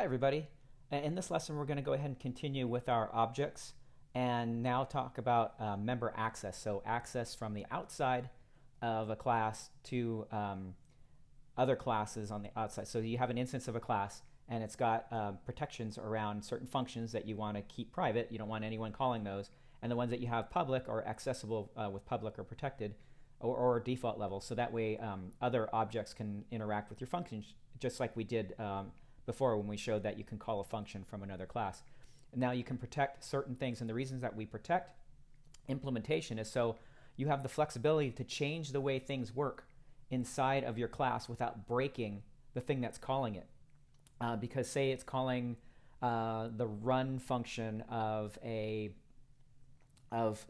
Hi everybody. In this lesson we're going to go ahead and continue with our objects and now talk about member access. So access from the outside of a class to other classes on the outside. So you have an instance of a class and it's got protections around certain functions that you want to keep private. You don't want anyone calling those. And the ones that you have public or accessible with public or protected or default level. So that way other objects can interact with your functions, just like we did before when we showed that you can call a function from another class. And now you can protect certain things, and the reasons that we protect implementation is so you have the flexibility to change the way things work inside of your class without breaking the thing that's calling it. Because say it's calling the run function of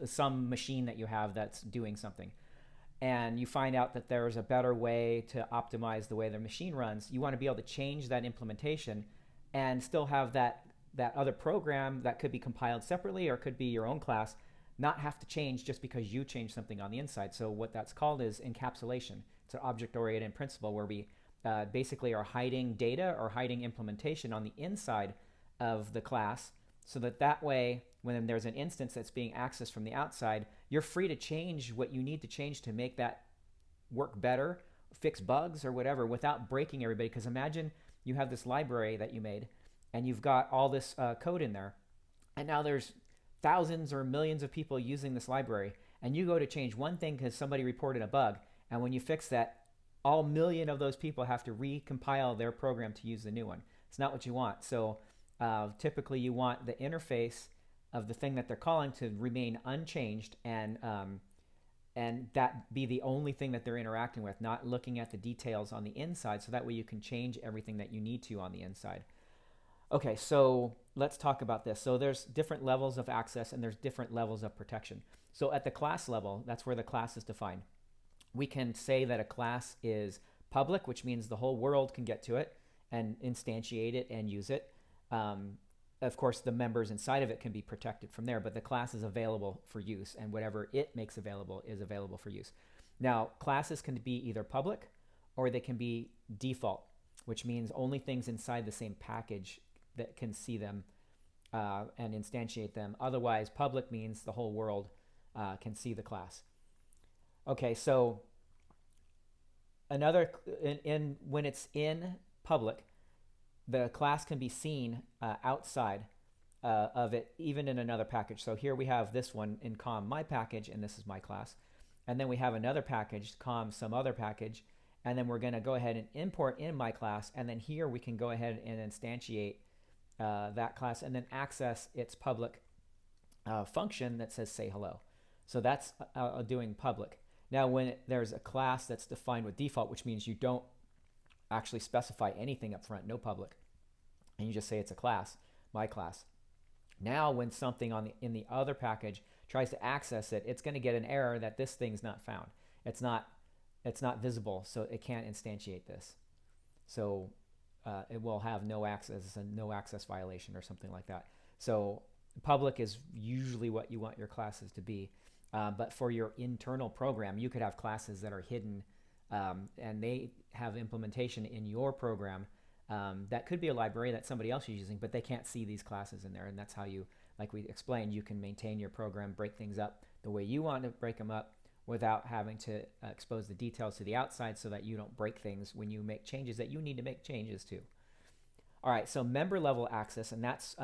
some machine that you have that's doing something, and you find out that there's a better way to optimize the way the machine runs, you want to be able to change that implementation and still have that other program that could be compiled separately or could be your own class not have to change just because you change something on the inside. So what that's called is encapsulation. It's an object-oriented principle where we basically are hiding data or hiding implementation on the inside of the class, so that way when there's an instance that's being accessed from the outside, you're free to change what you need to change to make that work better, fix bugs or whatever, without breaking everybody. Because imagine you have this library that you made and you've got all this code in there, and now there's thousands or millions of people using this library, and you go to change one thing because somebody reported a bug, and when you fix that, all million of those people have to recompile their program to use the new one. It's not what you want. So typically you want the interface of the thing that they're calling to remain unchanged, and that be the only thing that they're interacting with, not looking at the details on the inside, so that way you can change everything that you need to on the inside. Okay, so let's talk about this. So there's different levels of access and there's different levels of protection. So at the class level, that's where the class is defined. We can say that a class is public, which means the whole world can get to it and instantiate it and use it. Of course, the members inside of it can be protected from there, but the class is available for use, and whatever it makes available is available for use. Now, classes can be either public or they can be default, which means only things inside the same package that can see them and instantiate them. Otherwise, public means the whole world can see the class. Okay, so when it's in public, the class can be seen outside of it, even in another package. So here we have this one in com.mypackage, and this is my class. And then we have another package, com.someotherpackage, and then we're going to go ahead and import in my class, and then here we can go ahead and instantiate that class and then access its public function that says sayHello. So that's doing public. Now when there's a class that's defined with default, which means you don't actually specify anything up front, no public, and you just say it's a class, my class. Now when something in the other package tries to access it, it's going to get an error that this thing's not found. It's not visible, so it can't instantiate this. So it will have no access, a no access violation or something like that. So public is usually what you want your classes to be. But for your internal program, you could have classes that are hidden and they have implementation in your program that could be a library that somebody else is using, but they can't see these classes in there. And that's how you, like we explained, you can maintain your program, break things up the way you want to break them up without having to expose the details to the outside, so that you don't break things when you make changes that you need to make changes to. All right, so member level access, and that's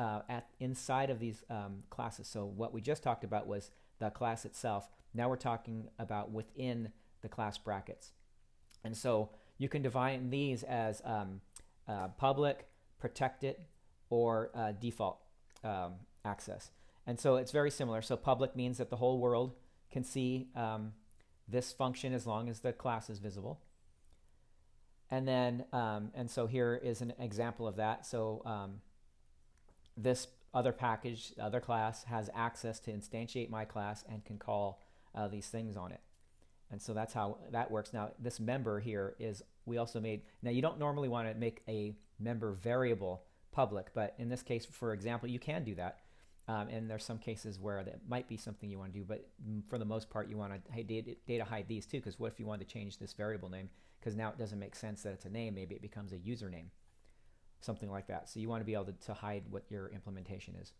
inside of these classes. So what we just talked about was the class itself. Now we're talking about within the class brackets. And so you can define these as public, protected, or default access. And so it's very similar. So public means that the whole world can see this function as long as the class is visible. And then, and so here is an example of that. So this other package, other class, has access to instantiate my class and can call these things on it. And so that's how that works. Now, this member here is, we also made, now you don't normally want to make a member variable public, but in this case, for example, you can do that. And there's some cases where that might be something you want to do, but for the most part, you want to data hide these too, because what if you wanted to change this variable name? Because now it doesn't make sense that it's a name. Maybe it becomes a username. something like that. So you want to be able to hide what your implementation is.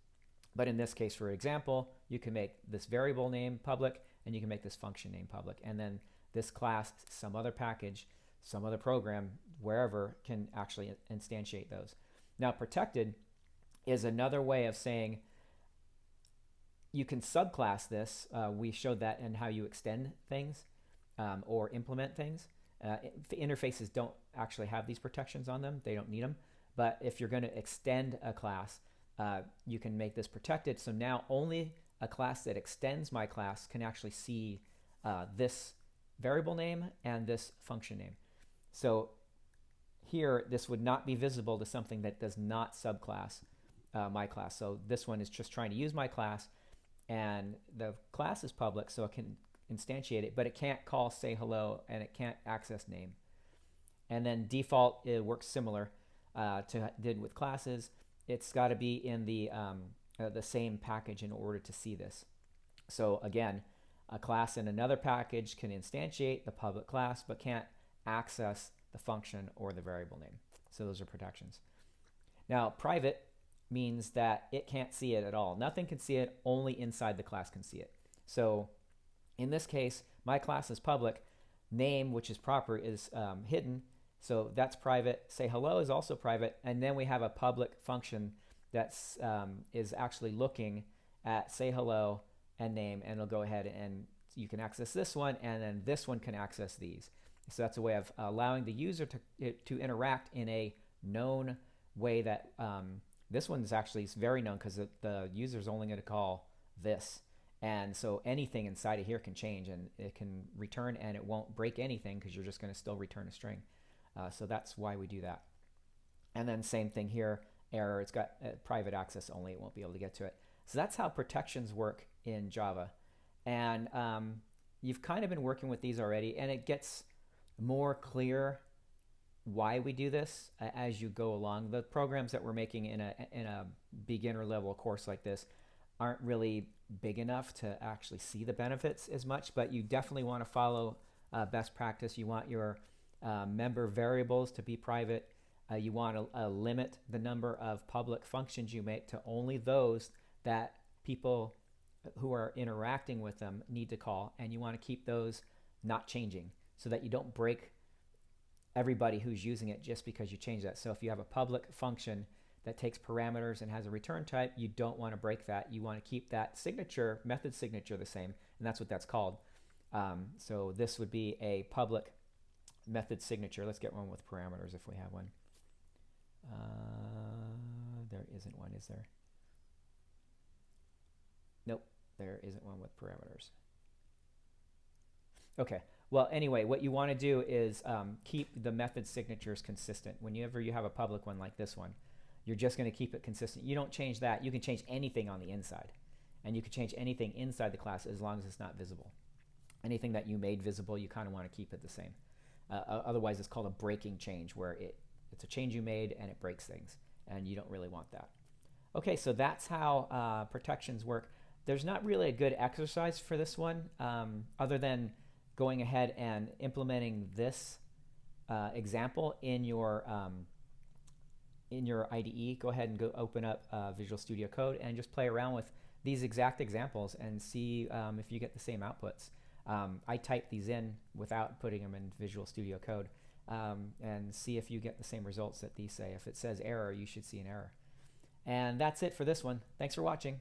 But in this case, for example, you can make this variable name public, and you can make this function name public. And then this class, some other package, some other program, wherever, can actually instantiate those. Now, protected is another way of saying you can subclass this. We showed that in how you extend things or implement things. Interfaces don't actually have these protections on them. They don't need them. But if you're going to extend a class, you can make this protected. So now only a class that extends my class can actually see this variable name and this function name. So here, this would not be visible to something that does not subclass my class. So this one is just trying to use my class, and the class is public, so it can instantiate it, but it can't call sayHello, and it can't access name. And then default, it works similar to did with classes. It's got to be in the same package in order to see this. So again, a class in another package can instantiate the public class, but can't access the function or the variable name. So those are protections. Now, private means that it can't see it at all. Nothing can see it, only inside the class can see it. So in this case, my class is public. Name, which is proper, is hidden. So that's private. sayHello is also private. And then we have a public function that is actually looking at sayHello and name, and it'll go ahead and you can access this one, and then this one can access these. So that's a way of allowing the user to interact in a known way that this one's actually very known, because the user is only going to call this. And so anything inside of here can change, and it can return, and it won't break anything because you're just going to still return a string. So that's why we do that. And then same thing here, error, it's got private access only, it won't be able to get to it. So that's how protections work in Java. And you've kind of been working with these already, and it gets more clear why we do this as you go along. The programs that we're making in a beginner level course like this aren't really big enough to actually see the benefits as much, but you definitely want to follow best practice. You want your member variables to be private. You want to limit the number of public functions you make to only those that people who are interacting with them need to call, and you want to keep those not changing so that you don't break everybody who's using it just because you change that. So if you have a public function that takes parameters and has a return type, you don't want to break that. You want to keep that signature, method signature, the same, and that's what that's called. So this would be a public method signature. Let's get one with parameters if we have one. There isn't one, is there? Nope, there isn't one with parameters. Okay, well, anyway, what you want to do is keep the method signatures consistent. Whenever you have a public one like this one, you're just going to keep it consistent. You don't change that. You can change anything on the inside, and you can change anything inside the class as long as it's not visible. Anything that you made visible, you kind of want to keep it the same. Otherwise, it's called a breaking change, where it's a change you made and it breaks things, and you don't really want that. Okay, so that's how protections work. There's not really a good exercise for this one, other than going ahead and implementing this example in your IDE. Go ahead and go open up Visual Studio Code and just play around with these exact examples and see if you get the same outputs. I type these in without putting them in Visual Studio Code, and see if you get the same results that these say. If it says error, you should see an error. And that's it for this one. Thanks for watching.